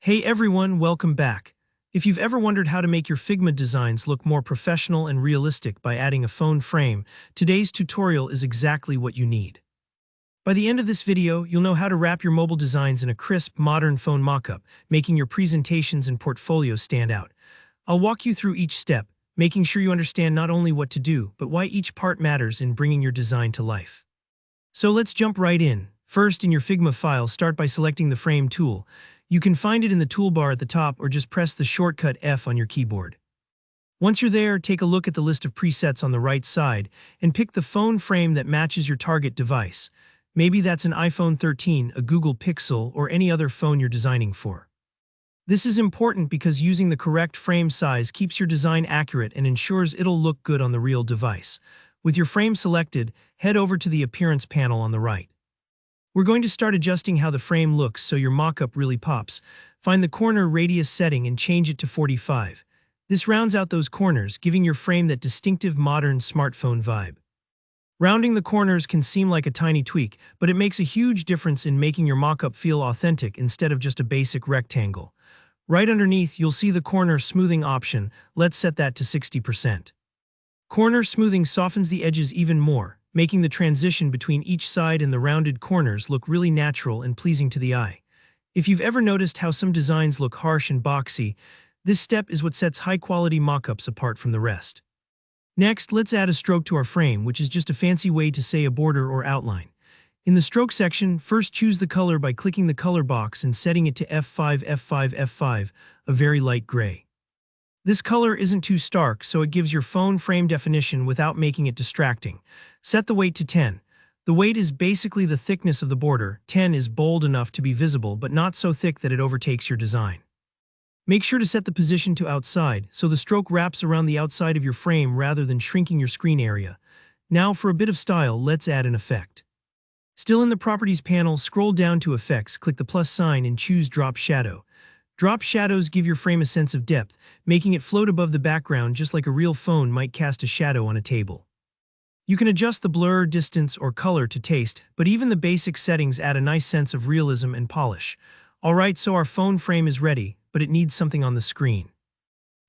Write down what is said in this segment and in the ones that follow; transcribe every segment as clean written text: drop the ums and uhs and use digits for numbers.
Hey everyone, welcome back. If you've ever wondered how to make your Figma designs look more professional and realistic by adding a phone frame, today's tutorial is exactly what you need. By the end of this video, you'll know how to wrap your mobile designs in a crisp, modern phone mockup, making your presentations and portfolios stand out. I'll walk you through each step, making sure you understand not only what to do, but why each part matters in bringing your design to life. So let's jump right in. First, in your Figma file, start by selecting the Frame tool. You can find it in the toolbar at the top or just press the shortcut F on your keyboard. Once you're there, take a look at the list of presets on the right side and pick the phone frame that matches your target device. Maybe that's an iPhone 13, a Google Pixel, or any other phone you're designing for. This is important because using the correct frame size keeps your design accurate and ensures it'll look good on the real device. With your frame selected, head over to the Appearance panel on the right. We're going to start adjusting how the frame looks so your mockup really pops. Find the corner radius setting and change it to 45. This rounds out those corners, giving your frame that distinctive modern smartphone vibe. Rounding the corners can seem like a tiny tweak, but it makes a huge difference in making your mockup feel authentic instead of just a basic rectangle. Right underneath, you'll see the corner smoothing option. Let's set that to 60%. Corner smoothing softens the edges even more, making the transition between each side and the rounded corners look really natural and pleasing to the eye. If you've ever noticed how some designs look harsh and boxy, this step is what sets high-quality mockups apart from the rest. Next, let's add a stroke to our frame, which is just a fancy way to say a border or outline. In the stroke section, first choose the color by clicking the color box and setting it to F5, F5, F5, a very light gray. This color isn't too stark, so it gives your phone frame definition without making it distracting. Set the weight to 10. The weight is basically the thickness of the border. 10 is bold enough to be visible, but not so thick that it overtakes your design. Make sure to set the position to outside, so the stroke wraps around the outside of your frame rather than shrinking your screen area. Now for a bit of style, let's add an effect. Still in the Properties panel, scroll down to Effects, click the plus sign and choose Drop Shadow. Drop shadows give your frame a sense of depth, making it float above the background just like a real phone might cast a shadow on a table. You can adjust the blur, distance, or color to taste, but even the basic settings add a nice sense of realism and polish. Alright, so our phone frame is ready, but it needs something on the screen.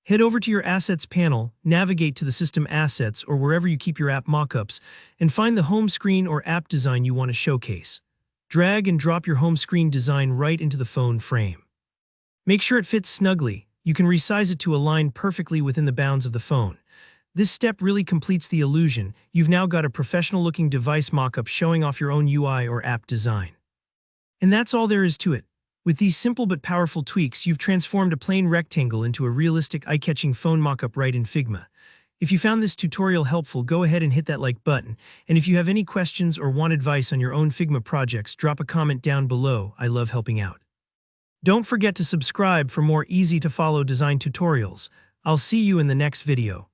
Head over to your Assets panel, navigate to the System Assets or wherever you keep your app mockups, and find the home screen or app design you want to showcase. Drag and drop your home screen design right into the phone frame. Make sure it fits snugly. You can resize it to align perfectly within the bounds of the phone. This step really completes the illusion. You've now got a professional-looking device mockup showing off your own UI or app design. And that's all there is to it. With these simple but powerful tweaks, you've transformed a plain rectangle into a realistic, eye-catching phone mockup right in Figma. If you found this tutorial helpful, go ahead and hit that like button. And if you have any questions or want advice on your own Figma projects, drop a comment down below. I love helping out. Don't forget to subscribe for more easy-to-follow design tutorials. I'll see you in the next video.